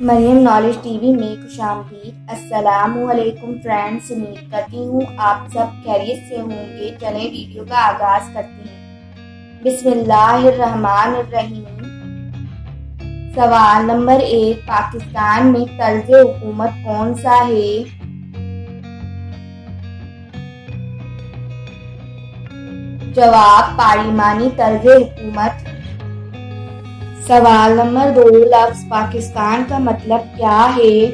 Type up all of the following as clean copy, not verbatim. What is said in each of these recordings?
Maryam Knowledge TV में खुशामदीद। अस्सलामुअलैकुम friends, उम्मीद करती हूँ आप सब खैरियत से होंगे। चलें वीडियो का आगाज करते हैं। बिस्मिल्लाहिर्रहमानिर्रहीम। सवाल नंबर 1, पाकिस्तान में तर्ज हुकूमत कौन सा है? जवाब, पार्लिमानी तर्ज हुकूमत। सवाल नंबर 2, लफ्ज पाकिस्तान का मतलब क्या है?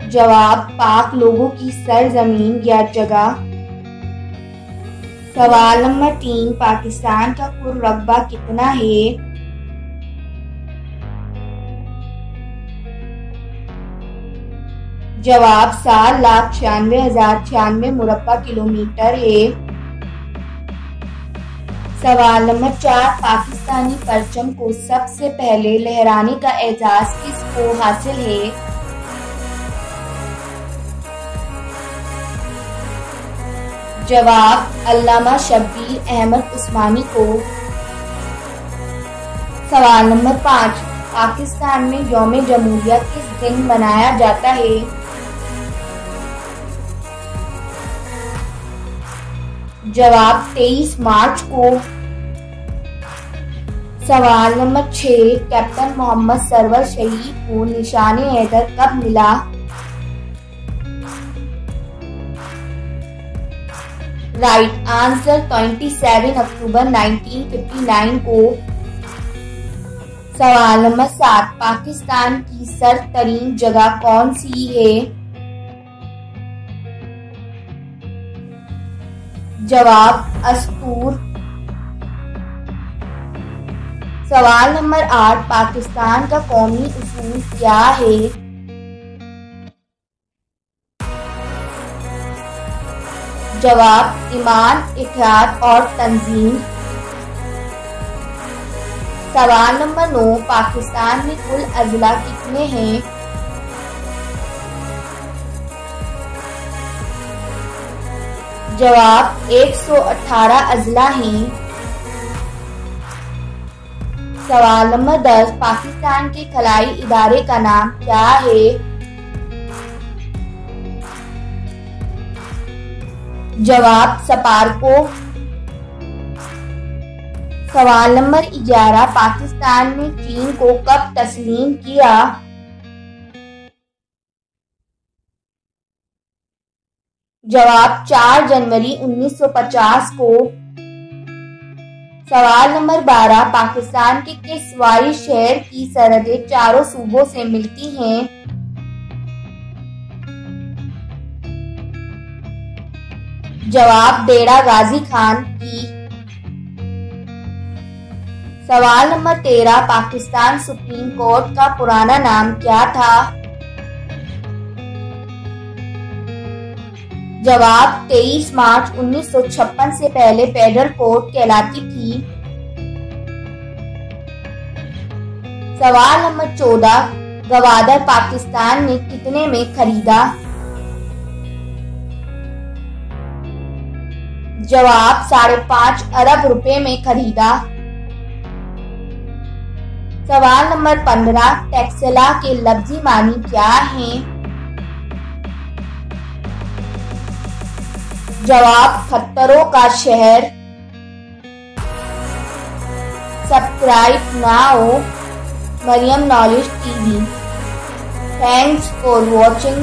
जवाब, पाक लोगों की सरजमीन या जगह। सवाल नंबर 3, पाकिस्तान का कुल रकबा कितना है? जवाब, 7,96,096 मुरब्बा किलोमीटर है। सवाल नंबर 4, पाकिस्तानी परचम को सबसे पहले लहराने का एजाज किसको हासिल है? जवाब, अल्लामा शब्बीर अहमद उस्मानी को। सवाल नंबर 5, पाकिस्तान में यौम जमहूरिया किस दिन मनाया जाता है? जवाब, 23 मार्च को। सवाल नंबर 6, कैप्टन मोहम्मद सरवर शहीद को निशाने हैदर कब मिला? राइट आंसर, 27 अक्टूबर 1959 को। सवाल नंबर 7, पाकिस्तान की सरतरीन जगह कौन सी है? जवाब, अस्तूर। सवाल नंबर 8, पाकिस्तान का कौमी उसूल क्या है? जवाब, ईमान, इत्तेहाद और तंजीम। सवाल नंबर 9, पाकिस्तान में कुल अजला कितने हैं? जवाब, 118 अजला हैं। सवाल नंबर 10, पाकिस्तान के खलाई इदारे का नाम क्या है? जवाब, सपारको। सवाल नंबर 11, पाकिस्तान ने चीन को कब तस्लीम किया? जवाब, 4 जनवरी 1950 को। सवाल नंबर 12, पाकिस्तान के किस वाई शहर की सरहदें चारों सूबों से मिलती हैं? जवाब, डेरा गाजी खान की। सवाल नंबर 13, पाकिस्तान सुप्रीम कोर्ट का पुराना नाम क्या था? जवाब, 23 मार्च 1956 से पहले फेडरल कोर्ट कहलाती थी। सवाल नंबर 14, गवादर पाकिस्तान ने कितने में खरीदा? जवाब, 5.5 अरब रुपए में खरीदा। सवाल नंबर 15, टेक्सला के लफ्जी मानी क्या हैं? जवाब, खतरों का शहर। Subscribe now Mariyam Knowledge TV. Thanks for watching.